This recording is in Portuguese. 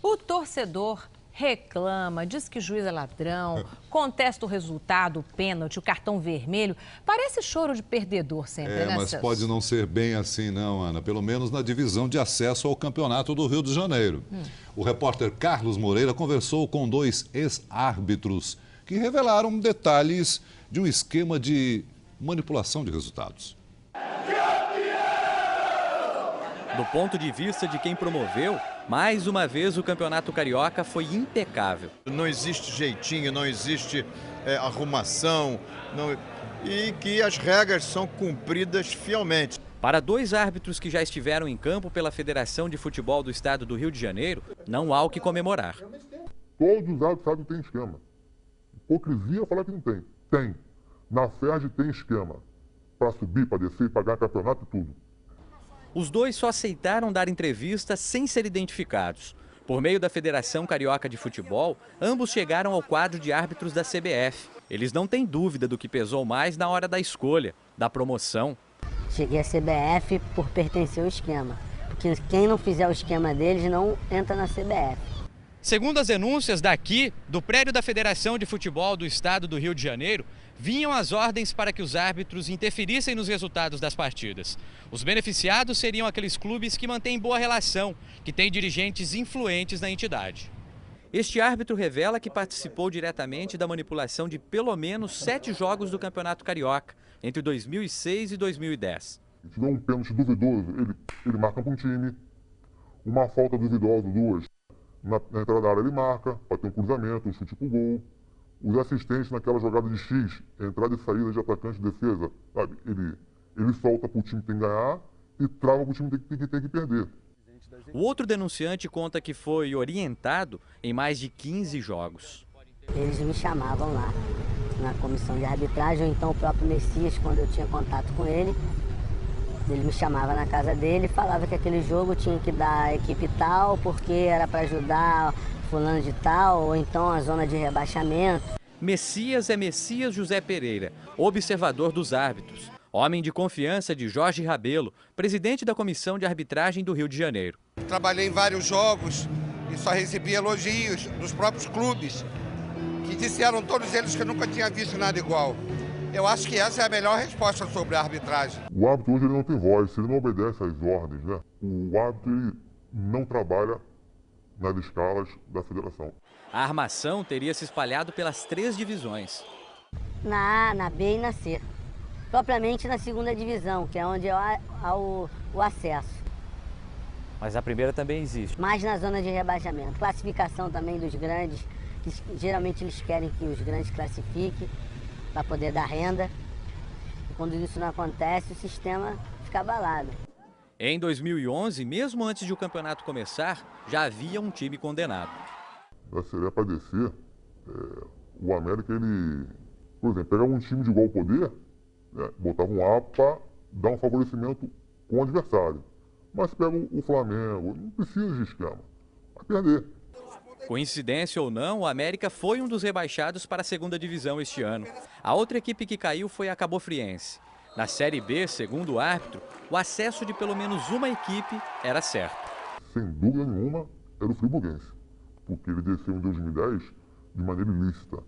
O torcedor reclama, diz que o juiz é ladrão, contesta o resultado, o pênalti, o cartão vermelho. Parece choro de perdedor sempre, né, Mas Celso? pode não ser bem assim não, Ana. Pelo menos na divisão de acesso ao Campeonato do Rio de Janeiro. O repórter Carlos Moreira conversou com dois ex-árbitros que revelaram detalhes de um esquema de manipulação de resultados. Do ponto de vista de quem promoveu, mais uma vez o Campeonato Carioca foi impecável. Não existe jeitinho, não existe arrumação, e que as regras são cumpridas fielmente. Para dois árbitros que já estiveram em campo pela Federação de Futebol do Estado do Rio de Janeiro, não há o que comemorar. Todos os árbitros sabem que tem esquema. Hipocrisia falar que não tem. Tem. Na FERJ tem esquema. Para subir, para descer, para ganhar campeonato e tudo. Os dois só aceitaram dar entrevista sem ser identificados. Por meio da Federação Carioca de Futebol, ambos chegaram ao quadro de árbitros da CBF. Eles não têm dúvida do que pesou mais na hora da escolha, da promoção. Cheguei à CBF por pertencer ao esquema, porque quem não fizer o esquema deles não entra na CBF. Segundo as denúncias daqui, do prédio da Federação de Futebol do Estado do Rio de Janeiro, vinham as ordens para que os árbitros interferissem nos resultados das partidas. Os beneficiados seriam aqueles clubes que mantêm boa relação, que têm dirigentes influentes na entidade. Este árbitro revela que participou diretamente da manipulação de pelo menos 7 jogos do Campeonato Carioca, entre 2006 e 2010. Se tiver um pênalti duvidoso, ele marca para um time. Uma falta duvidosa, duas. Na entrada da área ele marca, para ter um cruzamento, um chute pro gol. Os assistentes naquela jogada de X, entrada e saída de atacante de defesa, sabe? Ele solta para o time que tem que ganhar e trava para o time que tem que perder. O outro denunciante conta que foi orientado em mais de 15 jogos. Eles me chamavam lá, na comissão de arbitragem, ou então o próprio Messias, quando eu tinha contato com ele. Ele me chamava na casa dele e falava que aquele jogo tinha que dar a equipe tal, porque era para ajudar fulano de tal, ou então a zona de rebaixamento. Messias é Messias José Pereira, observador dos árbitros, homem de confiança de Jorge Rabelo, presidente da Comissão de Arbitragem do Rio de Janeiro. Trabalhei em vários jogos e só recebi elogios dos próprios clubes, que disseram todos eles que eu nunca tinha visto nada igual. Eu acho que essa é a melhor resposta sobre a arbitragem. O árbitro hoje ele não tem voz, ele não obedece às ordens, né? O árbitro ele não trabalha nas escalas da federação. A armação teria se espalhado pelas 3 divisões. Na A, na B e na C. Propriamente na segunda divisão, que é onde há o acesso. Mas a primeira também existe. Mais na zona de rebaixamento. Classificação também dos grandes, que geralmente eles querem que os grandes classifiquem para poder dar renda. E quando isso não acontece, o sistema fica abalado. Em 2011, mesmo antes de o campeonato começar, já havia um time condenado. Da Série para descer, o América, ele, por exemplo, pegava um time de igual poder, né, botava um A para dar um favorecimento com o adversário. Mas pega o Flamengo, não precisa de esquema, vai perder. Coincidência ou não, o América foi um dos rebaixados para a segunda divisão este ano. A outra equipe que caiu foi a Cabo Friense. Na Série B, segundo o árbitro, o acesso de pelo menos uma equipe era certo. Sem dúvida nenhuma, era o Friburguense, porque ele desceu em 2010 de maneira ilícita.